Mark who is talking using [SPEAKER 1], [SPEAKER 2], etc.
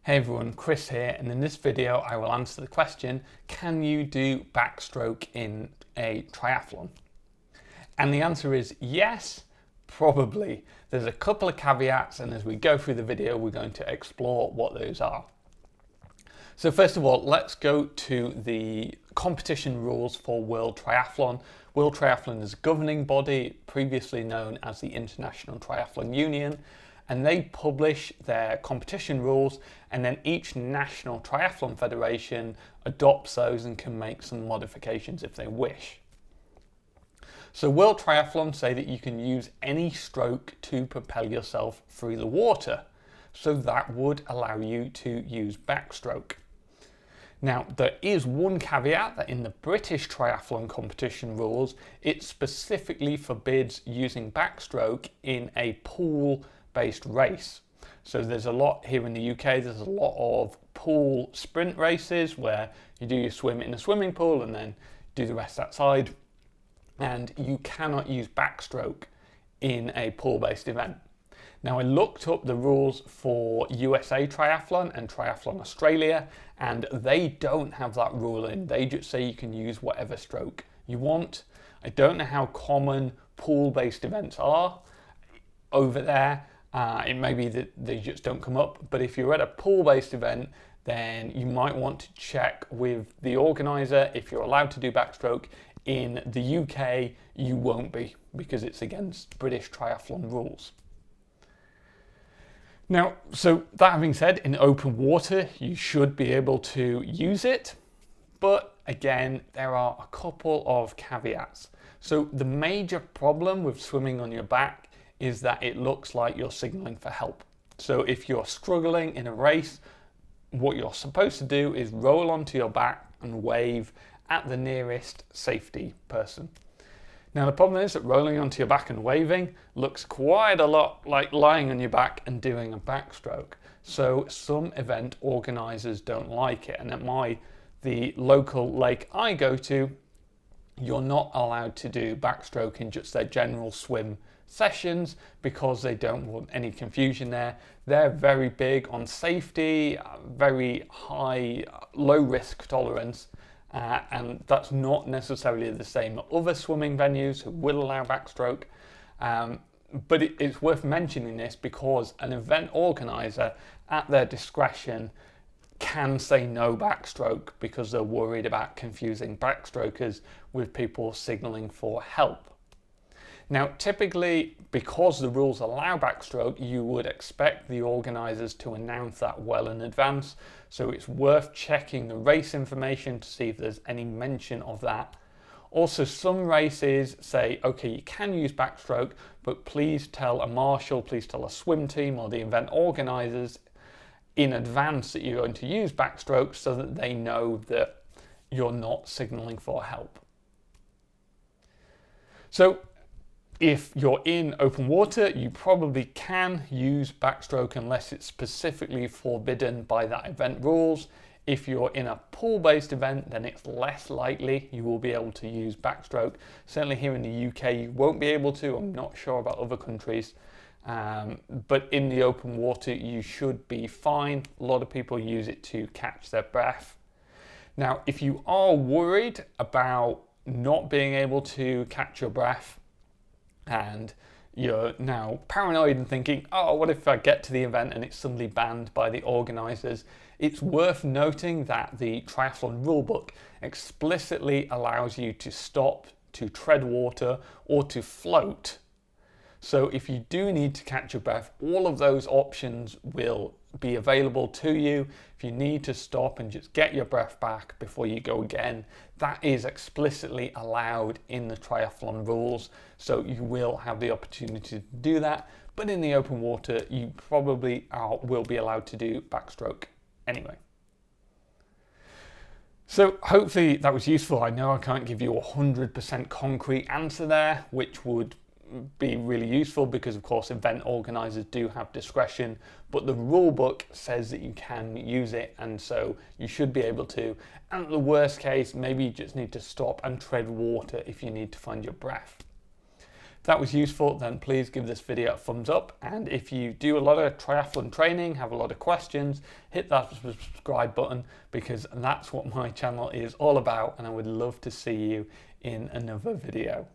[SPEAKER 1] Hey everyone, Chris here, and in this video I will answer the question, can you do backstroke in a triathlon? And the answer is yes, probably. There's a couple of caveats, and as we go through the video we're going to explore what those are. So first of all, let's go to the competition rules for World Triathlon. World Triathlon is a governing body previously known as the International Triathlon Union, and they publish their competition rules, and then each national triathlon federation adopts those and can make some modifications if they wish. So World Triathlon say that you can use any stroke to propel yourself through the water. So that would allow you to use backstroke. Now, there is one caveat that in the British triathlon competition rules, it specifically forbids using backstroke in a pool-based race. So there's a lot here in the UK, there's a lot of pool sprint races where you do your swim in a swimming pool and then do the rest outside. And you cannot use backstroke in a pool-based event. Now, I looked up the rules for USA Triathlon and Triathlon Australia, and they don't have that rule in. They just say you can use whatever stroke you want. I don't know how common pool-based events are over there. It may be that they just don't come up, but if you're at a pool-based event, then you might want to check with the organizer if you're allowed to do backstroke. In the UK, you won't be, because it's against British triathlon rules. Now, so that having said, in open water, you should be able to use it, but again, there are a couple of caveats. So the major problem with swimming on your back is that it looks like you're signaling for help. So if you're struggling in a race, what you're supposed to do is roll onto your back and wave at the nearest safety person. Now the problem is that rolling onto your back and waving looks quite a lot like lying on your back and doing a backstroke. So some event organisers don't like it, and at the local lake I go to, you're not allowed to do backstroke in just their general swim sessions because they don't want any confusion there. They're very big on safety, very high, low risk tolerance. And that's not necessarily the same at other swimming venues who will allow backstroke. But it's worth mentioning this because an event organizer at their discretion can say no backstroke because they're worried about confusing backstrokers with people signaling for help. Now, typically, because the rules allow backstroke, you would expect the organisers to announce that well in advance. So it's worth checking the race information to see if there's any mention of that. Also, some races say, okay, you can use backstroke, but please tell a marshal, please tell a swim team or the event organisers in advance that you're going to use backstroke so that they know that you're not signalling for help. So, if you're in open water, you probably can use backstroke unless it's specifically forbidden by that event rules. If you're in a pool-based event, then it's less likely you will be able to use backstroke. Certainly here in the UK, you won't be able to. I'm not sure about other countries. But in the open water, you should be fine. A lot of people use it to catch their breath. Now, if you are worried about not being able to catch your breath, and you're now paranoid and thinking, oh, what if I get to the event and it's suddenly banned by the organisers? It's worth noting that the triathlon rulebook explicitly allows you to stop, to tread water, or to float. So if you do need to catch your breath, all of those options will be available to you. If you need to stop and just get your breath back before you go again, that is explicitly allowed in the triathlon rules. So you will have the opportunity to do that. But in the open water, you probably will be allowed to do backstroke anyway. So hopefully that was useful. I know I can't give you a 100% concrete answer there, which would be really useful because of course event organisers do have discretion, but the rule book says that you can use it, and so you should be able to. And the worst case, maybe you just need to stop and tread water if you need to find your breath. If that was useful, then please give this video a thumbs up. And if you do a lot of triathlon training, have a lot of questions, hit that subscribe button, because that's what my channel is all about. And I would love to see you in another video.